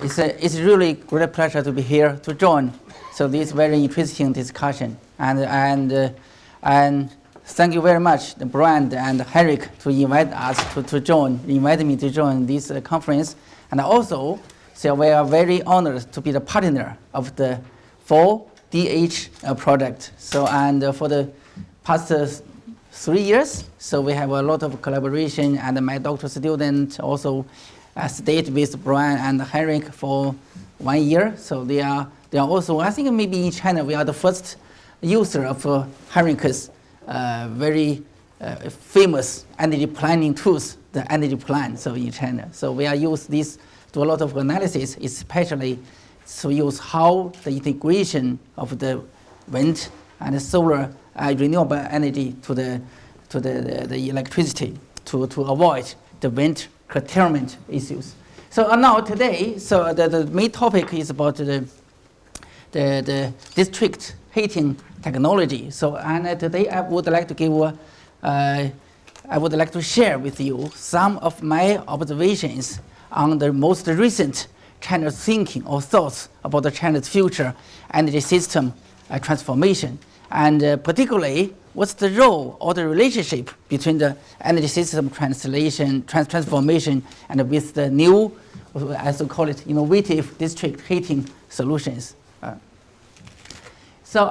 It's really great pleasure to be here to join. So this very interesting discussion, and thank you very much, the Brand and Henrik, to invite me to join this conference, and also, so we are very honored to be the partner of the SES4DH project. So and for the past 3 years, so we have a lot of collaboration, and my doctoral student also stayed with Brian and Henrik for 1 year. So they are also, I think maybe in China we are the first user of Henrik's very famous energy planning tools, the energy plan. So in China, so we are use this to a lot of analysis, especially to use how the integration of the wind and solar renewable energy to the electricity to avoid the wind curtailment issues. So now today, so the main topic is about the district heating technology. So and today I would like to share with you some of my observations on the most recent China's thinking or thoughts about the China's future energy system transformation, and particularly what's the role or the relationship between the energy system transformation and with the new, as we call it, innovative district heating solutions. So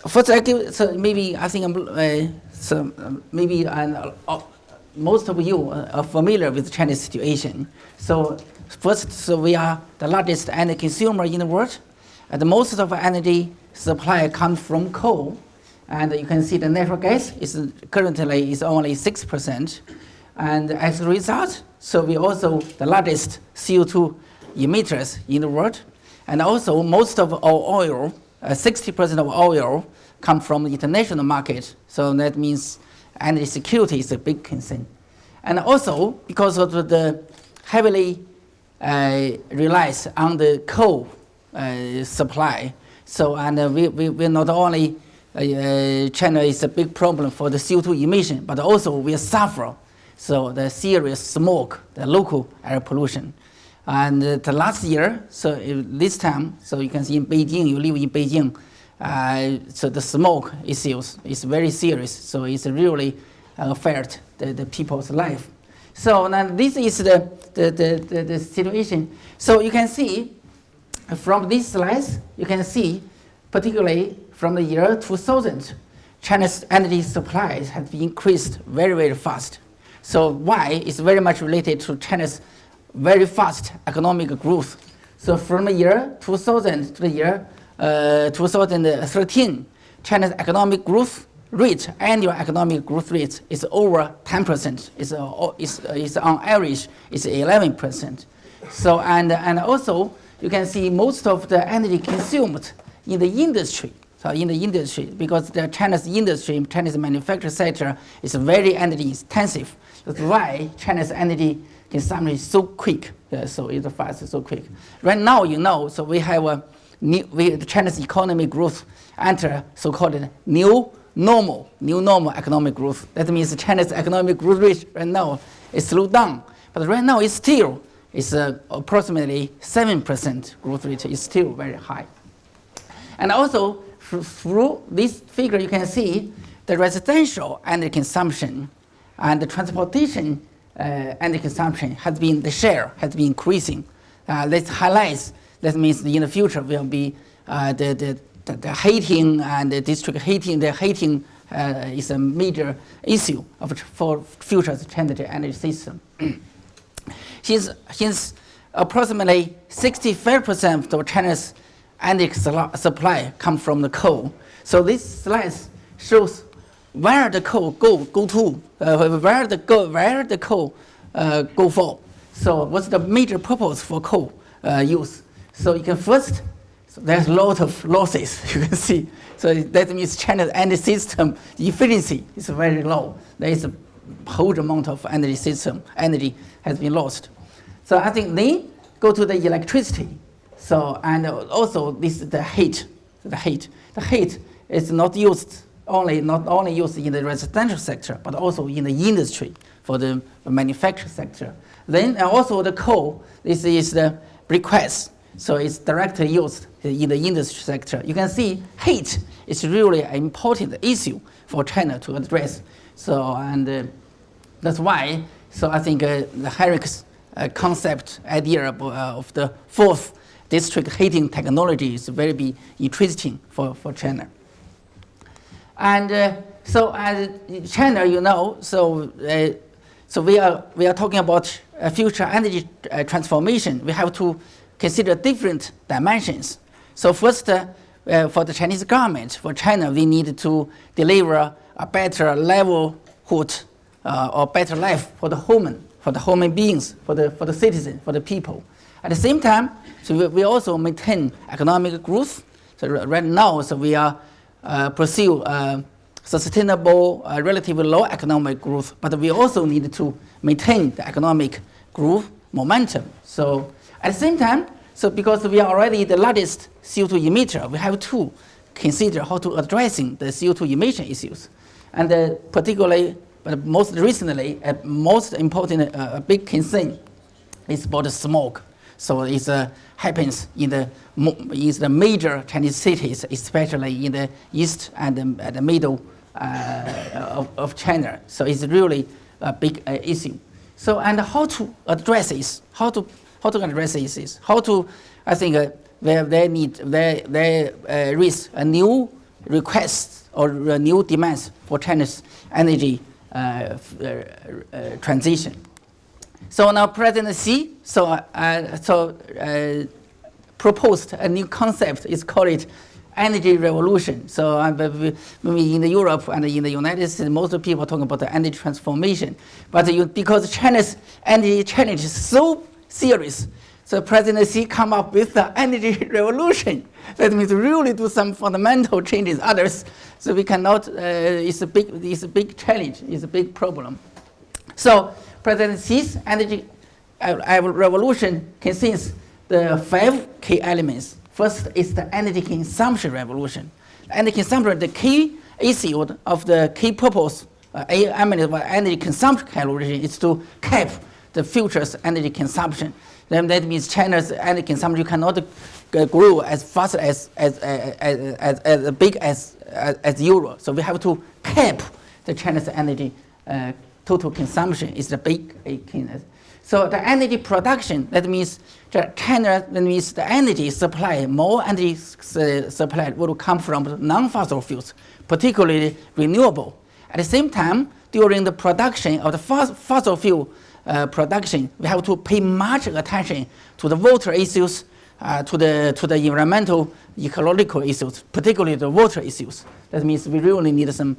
first I give, so maybe I think most of you are familiar with the Chinese situation. So first, so we are the largest energy consumer in the world, and most of our energy supply comes from coal, and you can see the natural gas is currently only 6%, and as a result, so we also the largest CO2 emitters in the world, and also most of our oil, 60% of oil, come from the international market. So that means energy security is a big concern, and also because of the heavily relies on the coal supply. So and we not only China is a big problem for the CO2 emission, but also we suffer so the serious smoke, the local air pollution. And the last year, so this time, so you can see in Beijing, you live in Beijing, so the smoke issues is very serious. So it's really affect the people's life. So now this is the situation. So you can see from these slides, you can see particularly from the year 2000, China's energy supplies have been increased very, very fast. So why? It's very much related to China's very fast economic growth. So from the year 2000 to the year 2013, China's economic growth rate, annual economic growth rate, is over 10%. It's on average, it's 11%. So and also you can see most of the energy consumed in the industry. So in the industry, because the China's industry, China's manufacturing sector is very energy intensive. That's why China's energy consumption is so quick. So it's fast, so quick. Right now, so we have China's economic growth enter so-called new normal economic growth. That means China's economic growth rate right now is slowed down, but right now it's still approximately 7% growth rate. Is still very high. And also through this figure, you can see the residential energy consumption and the transportation energy consumption the share has been increasing. This highlights, that means in the future will be the heating and the district heating. The heating is a major issue for future China's energy system. Since approximately 65% of China's energy supply comes from the coal. So this slide shows where the coal go to, where the coal go for. So what's the major purpose for coal use? So you can first, so there's a lot of losses, you can see. So that means China's energy system efficiency is very low. There is a huge amount of energy has been lost. So I think they go to the electricity. So and also this is the heat. The heat is not used not only used in the residential sector, but also in the industry for the manufacturing sector. Then also the coal, this is the request. So it's directly used in the industry sector. You can see heat is really an important issue for China to address. So, and that's why, so I think the Henrik's concept idea of the fourth district heating technology is very interesting for China. And so as China, you know, so we are talking about future energy transformation. We have to consider different dimensions. So first, for the Chinese government, for China, we need to deliver a better livelihood or better life for the human beings, for the citizens, for the people. At the same time, so we also maintain economic growth. So right now, so we are pursue sustainable, relatively low economic growth, but we also need to maintain the economic growth momentum. So at the same time, so because we are already the largest CO2 emitter, we have to consider how to addressing the CO2 emission issues. And particularly, but most recently, most important big concern is about the smoke. So it happens in the major Chinese cities, especially in the east and the middle of China. So it's really a big issue. So and how to address this? How to address this is how to, I think they raise a new request or new demands for China's energy transition. So now President Xi proposed a new concept. It's called energy revolution. So maybe in Europe and in the United States, most people talk about the energy transformation. But because China's energy challenge is so serious, so President Xi come up with the energy revolution. That means really do some fundamental changes. Others, so we cannot. It's a big challenge. It's a big problem. So President Xi's energy revolution contains the 5 key elements. First is the energy consumption revolution. Energy consumption, the key issue of the key purpose, energy consumption revolution is to cap the future's energy consumption. Then that means China's energy consumption cannot grow as fast as big as Europe. So we have to cap the China's energy total consumption is the big key. So the energy production, that means China, that means the energy supply, more energy supply will come from non-fossil fuels, particularly renewable. At the same time, during the production of the fossil fuel production, we have to pay much attention to the water issues, to the environmental, ecological issues, particularly the water issues. That means we really need some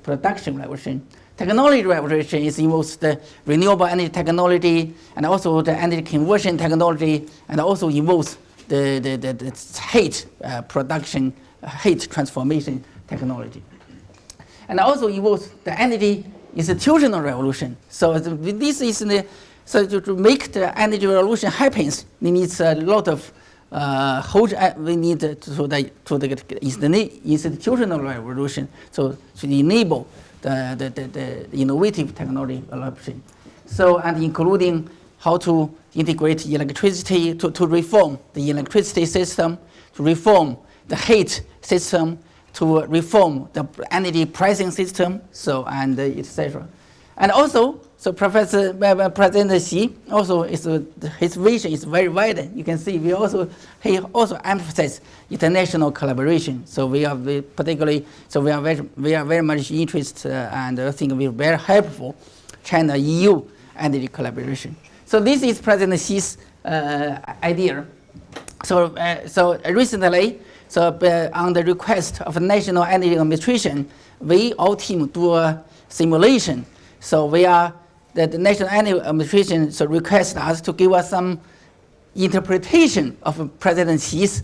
production revolution. Technology revolution is involves the renewable energy technology and also the energy conversion technology, and also involves the heat production, heat transformation technology. And also involves the energy institutional revolution. So this is so to make the energy revolution happen, we need a lot of we need to the institutional revolution. So to enable the innovative technology adoption. So and including how to integrate electricity to reform the electricity system, to reform the heat system, to reform the energy pricing system, so and etc. And also, so President Xi also his vision is very wide. You can see he also emphasizes international collaboration. So we are particularly we are very much interested and I think we are very helpful China-EU energy collaboration. So this is President Xi's idea. So recently, on the request of the National Energy Administration, we all team do a simulation. So the National Energy Administration request us to give us some interpretation of President Xi's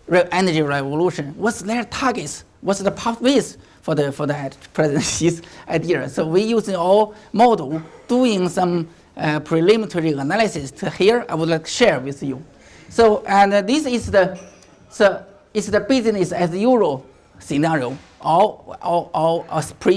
energy revolution. What's their targets? What's the pathways for that President Xi's idea? So we using all model doing some preliminary analysis. Here I would like to share with you. So and this is it's the business as usual scenario, or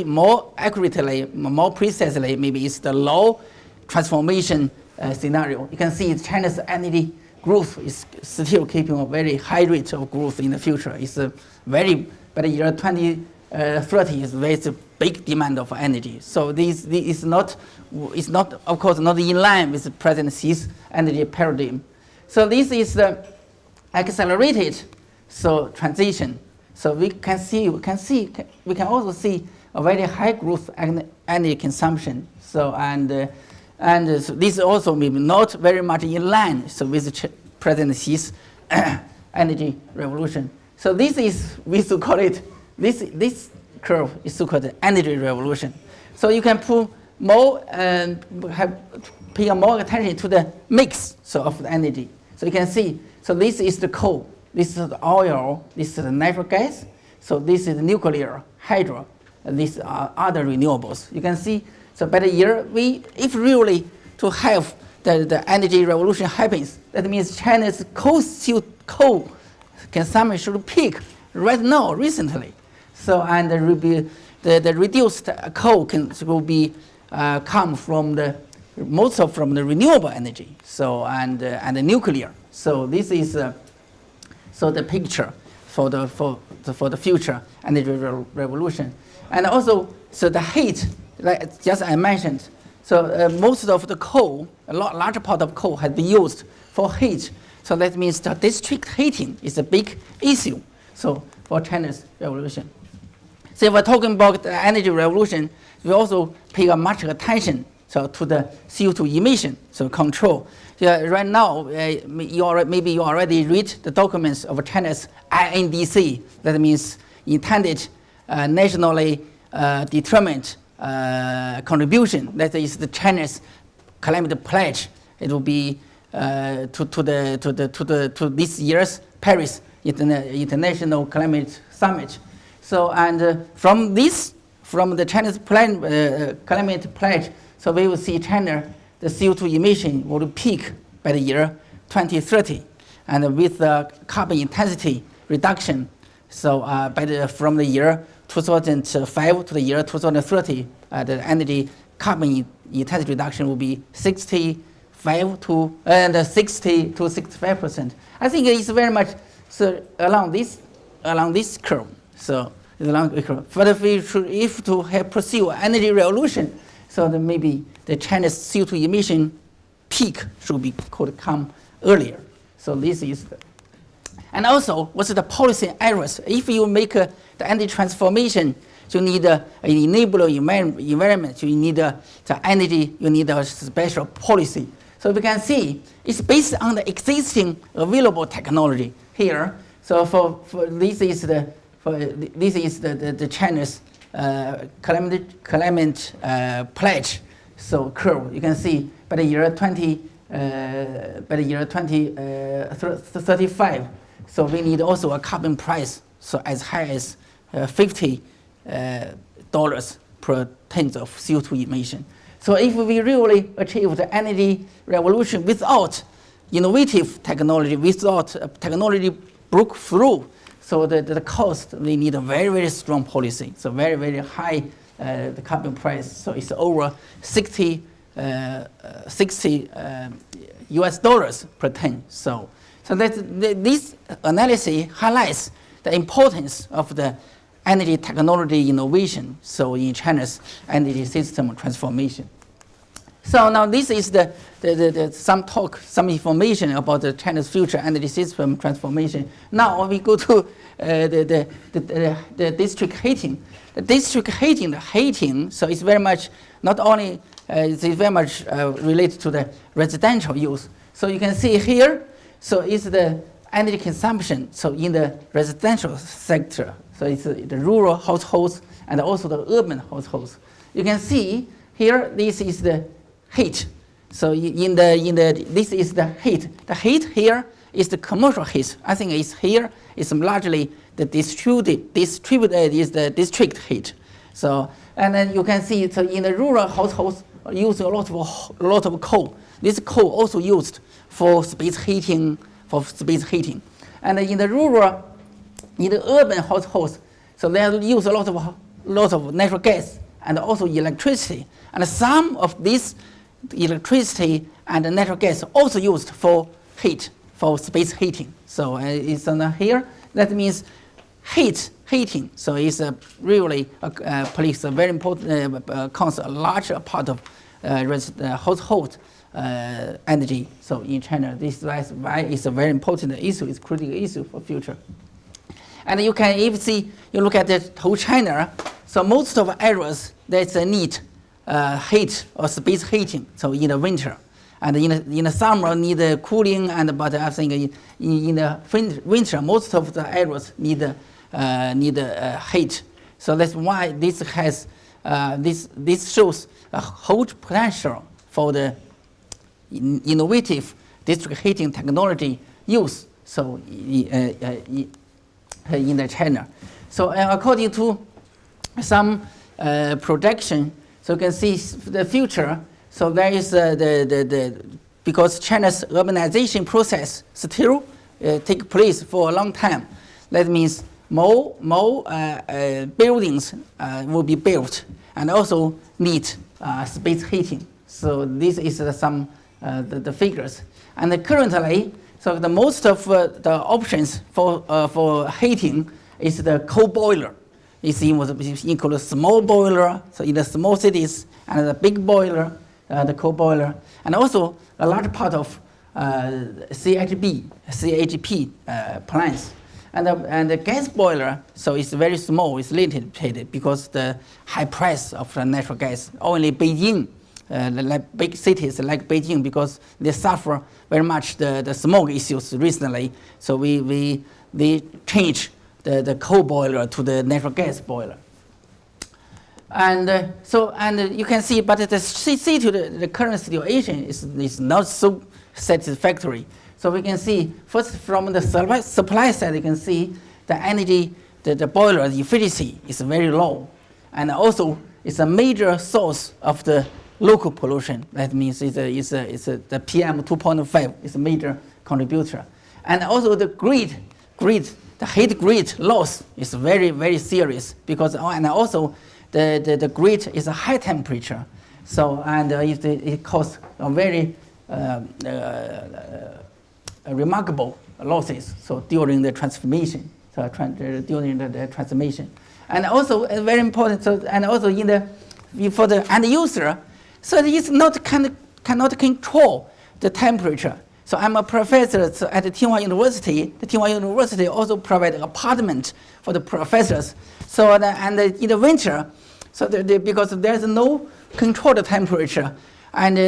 more accurately, more precisely, maybe it's the low transformation scenario. You can see China's energy growth is still keeping a very high rate of growth in the future. It's by the year 2030 is very big demand of energy. So this is not, of course, not in line with the President Xi's energy paradigm. So this is the accelerated transition. So we can also see a very high growth energy consumption. So so this also maybe not very much in line with President Xi's energy revolution. So this is, we should call it, this curve is so-called energy revolution. So you can put more pay more attention to the mix of the energy. So you can see, so this is the coal, this is the oil, this is the natural gas, so this is nuclear, hydro, and these are other renewables. You can see, so by the year, if really to have the energy revolution happens, that means China's coal consumption should peak right now, recently. So, and the reduced coal will be come from from the renewable energy. So, and the nuclear. So this is the picture for the future energy revolution. And also, so the heat, like just I mentioned, so most of the coal, larger part of coal has been used for heat. So that means the district heating is a big issue. So for China's revolution. So if we're talking about the energy revolution, we also pay much attention to the CO2 emission, so control. Right now, maybe you already read the documents of China's INDC. That means intended nationally determined contribution. That is the China's climate pledge. It will be to this year's Paris International Climate Summit. So and from the China's climate pledge, so we will see China, the CO2 emission will peak by the year 2030, and with the carbon intensity reduction. So from the year 2005 to the year 2030, the energy carbon intensity reduction will be 60 to 65%. I think it's very much along this curve. So it's along the curve. But if to have pursue energy revolution, so then maybe the China's CO2 emission peak could come earlier. So this is and also what's the policy errors? If you make the energy transformation, you need an enabling environment. You need the energy. You need a special policy. So we can see it's based on the existing available technology here. So this is the China's climate pledge. So curve you can see by the year 2035. So we need also a carbon price so as high as $50 per ton of CO2 emission. So if we really achieve the energy revolution without innovative technology, without technology breakthrough, so the cost, we need a very, very strong policy. So very, very high the carbon price. So it's over 60 US dollars per ton. So this analysis highlights the importance of the energy technology innovation, so in China's energy system transformation. So now this is some information about the China's future energy system transformation. Now we go to the district heating. The district heating, so it's very much not only it's very much related to the residential use. So you can see here, so it's the energy consumption. So in the residential sector, so it's the rural households and also the urban households. You can see here, this is the heat. So this is the heat. The heat here is the commercial heat. I think it's here. It's largely the distributed is the district heat. So and then you can see so in the rural households use a lot of coal. This coal also used for space heating. And in the urban households, So they use a lot of natural gas and also electricity. And some of this electricity and natural gas also used for heat, for space heating. So it's on here. That means heating. So it's really plays a very important, counts a large part of household energy. So in China, this is why it's a very important issue. It's a critical issue for future. And you can even see, you look at the whole China. So most of areas there's a need heat or space heating. So in the winter, and in the summer need cooling. And but I think in the winter, most of the areas need heat. So that's why this has this shows a huge potential for the innovative district heating technology use. So in the China. So according to some projection, so you can see the future. So there is because China's urbanization process still take place for a long time. That means more buildings will be built and also need space heating. So this is some the figures. And currently, so the most of the options for heating is the coal boiler. It includes small boiler, so in the small cities, and the big boiler, the coal boiler, and also a large part of CHP plants. And the gas boiler, so it's very small, it's limited because the high price of the natural gas. Only Beijing, like big cities like Beijing, because they suffer very much the smoke issues recently. So we change the coal boiler to the natural gas boiler. And you can see, but the current situation is not so satisfactory. So we can see first from the supply side, you can see the energy, the boiler efficiency is very low, and also it's a major source of the local pollution. That means the PM 2.5 is a major contributor, and also the heat grid loss is very, very serious because and also the grid is a high temperature, so and it causes a very remarkable losses. So during the transformation, during the transformation, and also very important. So and also for the end user, so it's cannot control the temperature. So I'm a professor at the Tsinghua University. The Tsinghua University also provides apartment for the professors. So in the winter, so because there's no controlled temperature, and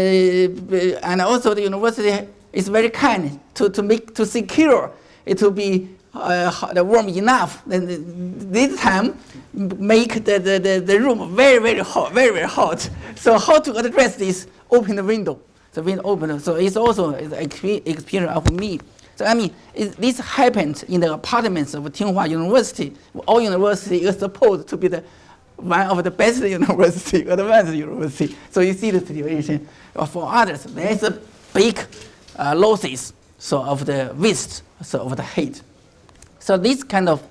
also the university is very kind to secure it to be warm enough. Then this time make the room very, very hot, very, very hot. So how to address this? Open the window. The window open. So it's also an experience of me. So I mean, this happened in the apartments of Tsinghua University. Our university is supposed to be one of the best university, advanced university. So you see the situation. For others, there is a big losses of the waste, of the heat. So this kind of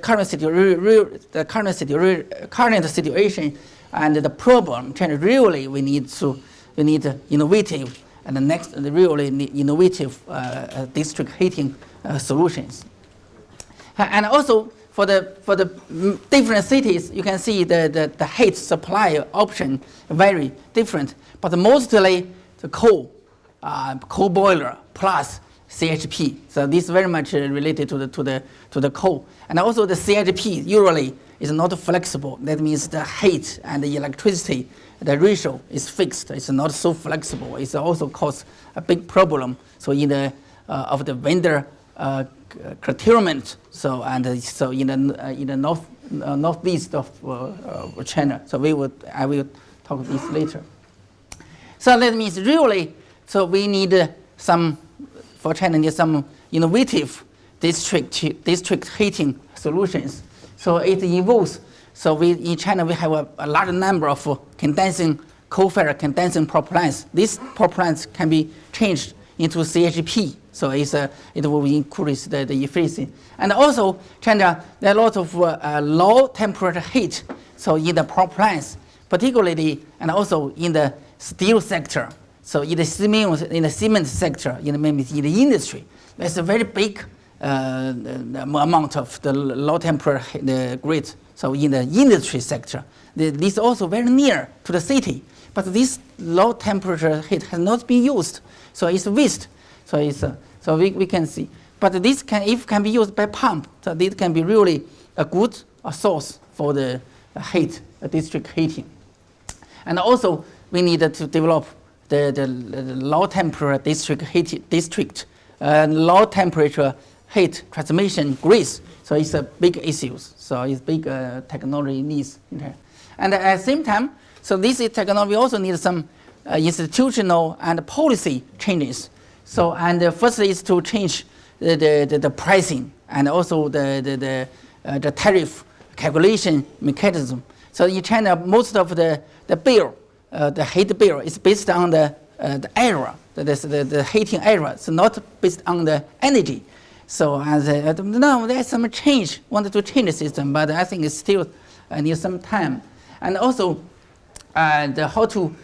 current situation and the problem. Really, we need innovative and the next really innovative district heating solutions. And also for the different cities, you can see the heat supply option very different, but mostly the coal boiler plus CHP. So this is very much related to the coal, and also the CHP usually is not flexible. That means the heat and the electricity, the ratio is fixed. It's not so flexible. It also causes a big problem. So in the of the vendor curtailment. So in the northeast of China. So I will talk this later. So that means really, so we need for China need some innovative district heating solutions. So it involves, in China we have a large number of coal-fired condensing power plants. These power plants can be changed into CHP. So it will increase the efficiency. And also, China, there are a lot of low temperature heat. So in the power plants, particularly, and also in the steel sector. So in the cement sector, maybe in the industry, there's a very big amount of the low temperature grid. So in the industry sector, this is also very near to the city. But this low temperature heat has not been used, so it's waste. So we can see. But this can be used by pump, so this can be really a good source for the heat, district heating. And also we need to develop the low temperature district, low temperature heat transmission grids. So it's a big issue. So it's big technology needs in there. And at the same time, so this technology also needs some institutional and policy changes. So and first is to change the pricing and also the tariff calculation mechanism. So in China, most of the bill, the heat bill, is based on the area, the heating area. It's not based on the energy. So now there's some change. Wanted to change the system, but I think it still needs some time. And also, how to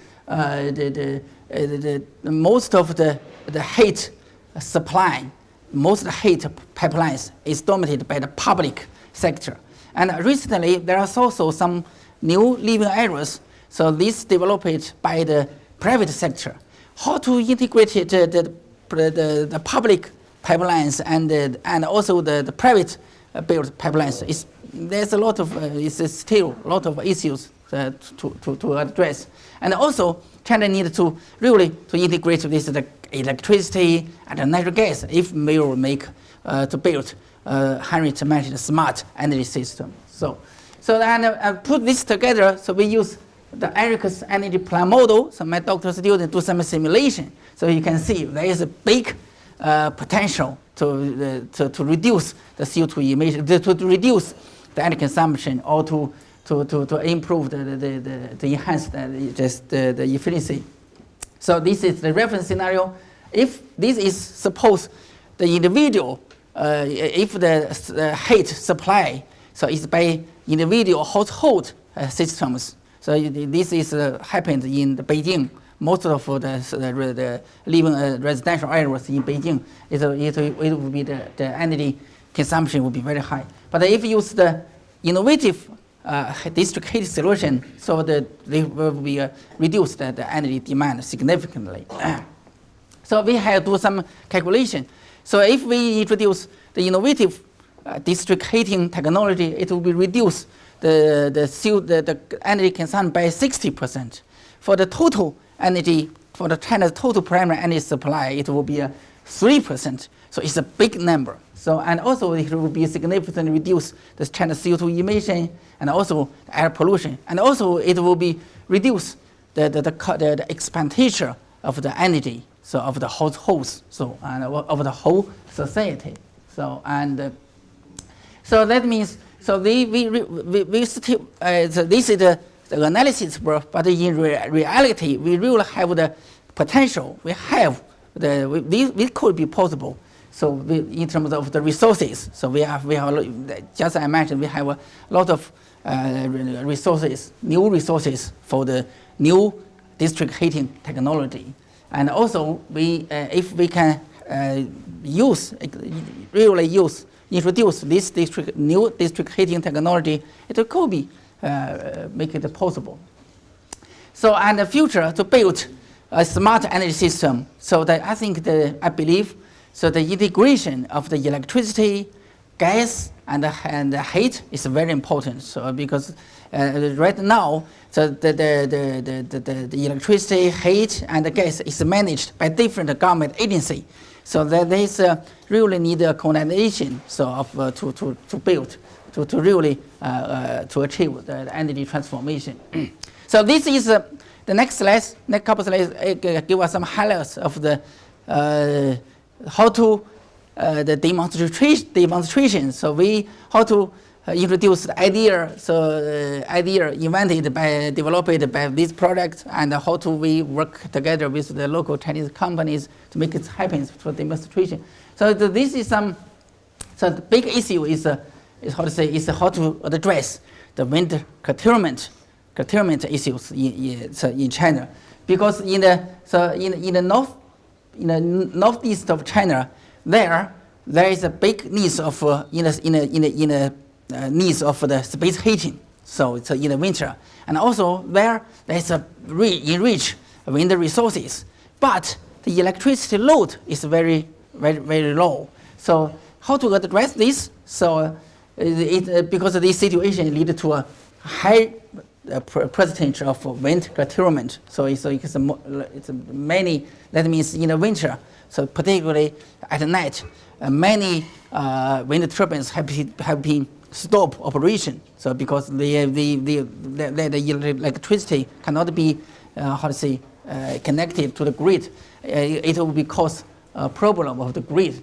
most of the heat supply, most heat pipelines is dominated by the public sector. And recently, there are also some new living areas. So this developed by the private sector. How to integrate the public pipelines and also the private built pipelines? There's a lot of it's still a lot of issues to address. And also, China needs to really to integrate this the electricity and the natural gas if we will make to build Henry mentioned smart energy system. So and put this together. So we use the Eric's energy plan model. So my doctoral student do some simulation. So you can see there is a big potential to reduce the CO2 emission, to reduce the energy consumption, or to improve the enhance the efficiency. So this is the reference scenario. If this is suppose the individual, if the heat supply, so it's by individual household systems. So this is happened in Beijing. Most of the living residential areas in Beijing, it will be the energy consumption will be very high. But if you use the innovative district heat solution, so they will be reduce the energy demand significantly. So we have to do some calculation. So if we introduce the innovative district heating technology, it will be reduce the energy consumption by 60%. For the total energy, for the China's total primary energy supply, it will be 3%. So it's a big number. So and also it will be significantly reduce the China's CO2 emission and also air pollution. And also it will be reduce the expenditure of the energy, so of the households, so and of the whole society. So and so that means so we still so this is the analysis work, but in reality we really have the potential. We have this could be possible. So in terms of the resources, so we have just as I mentioned, we have a lot of resources, new resources for the new district heating technology, and also if we can introduce this new district heating technology, it could be make it possible. So and the future to build a smart energy system. So that I believe. So the integration of the electricity, gas, and the heat is very important. So because right now, so the electricity, heat, and the gas is managed by different government agencies. So there is really need a coordination. So of to build to really to achieve the energy transformation. So this is the next slide. Next couple slides give us some highlights of the. How to the demonstration. So how to introduced the idea, idea invented by, developed by this project, and how do we work together with the local Chinese companies to make it happen for demonstration. So this is some, so the big issue is how to address the wind curtailment issues in China, because in the northeast of China, there is a big need of needs of the space heating. So it's in the winter, and also there is a enriched wind resources, but the electricity load is very low. So how to address this? So because this situation leads to a high percentage of wind curtailment. So it's many. That means in the winter. So particularly at night, many wind turbines have been stop operation. So because the electricity cannot be connected to the grid, it will be cause a problem of the grid.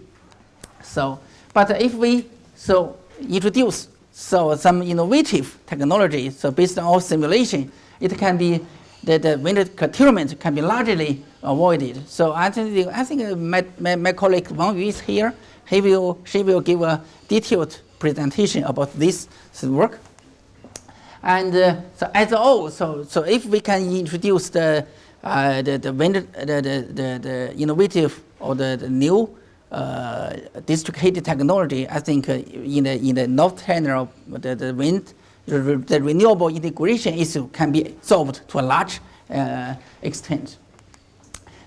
So, but if we introduce some innovative technology, so based on our simulation, it can be the wind curtailment can be largely avoided. So I think my colleague Wang Yu is here. She will give a detailed presentation about this work. And so as a whole, so if we can introduce the innovative or the new district heating technology, I think in the North China, the wind, the renewable integration issue can be solved to a large extent.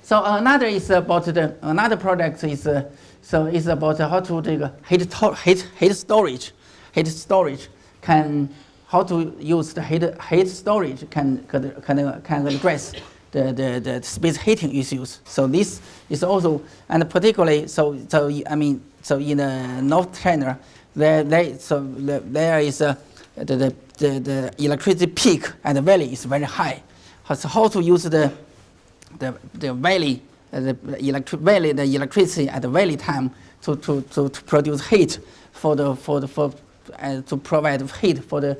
So another is about another project is about how to take heat storage. Heat storage can how to use the heat storage can address the space heating issues. So this is also, and particularly so in North China there is the electricity peak and the valley is very high. So how to use the valley, the electricity at the valley time to produce heat to provide heat for the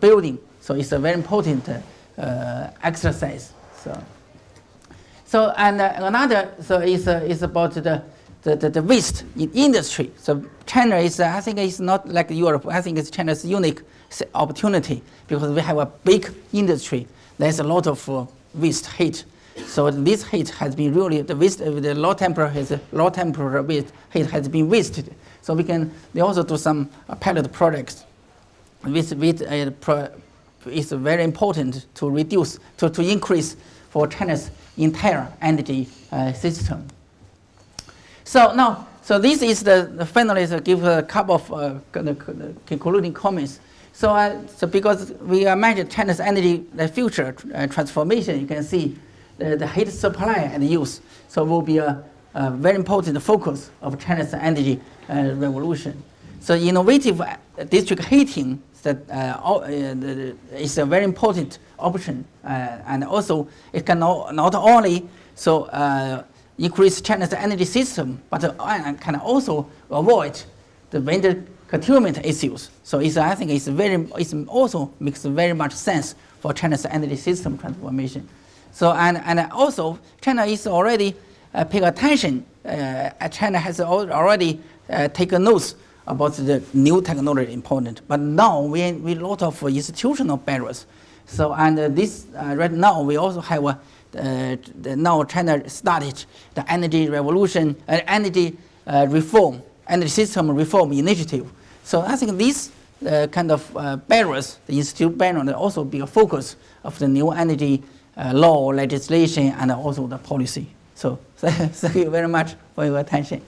building. So it's a very important exercise. So and another is about the waste in industry. So China is I think it's not like Europe. I think it's China's unique opportunity because we have a big industry. There's a lot of waste heat. So this heat has been really the low temperature waste heat has been wasted. So we also do some pilot projects. It's very important to reduce to increase for China's entire energy system. So now, this is the finally to give a couple of concluding comments. So because we measure China's energy future transformation, you can see the heat supply and use. So will be a very important focus of China's energy revolution. So innovative district heating is a very important option, and also it can not only increase China's energy system, but can also avoid the wind curtailment issues. So I think it also makes very much sense for China's energy system transformation. So and also China is already paying attention. China has already taken notes about the new technology important, but now we a lot of institutional barriers. So this right now we also have now China started the energy revolution, energy system reform initiative. So I think these kind of barriers, the institute barrier, will also be a focus of the new energy law, legislation, and also the policy. So thank you very much for your attention.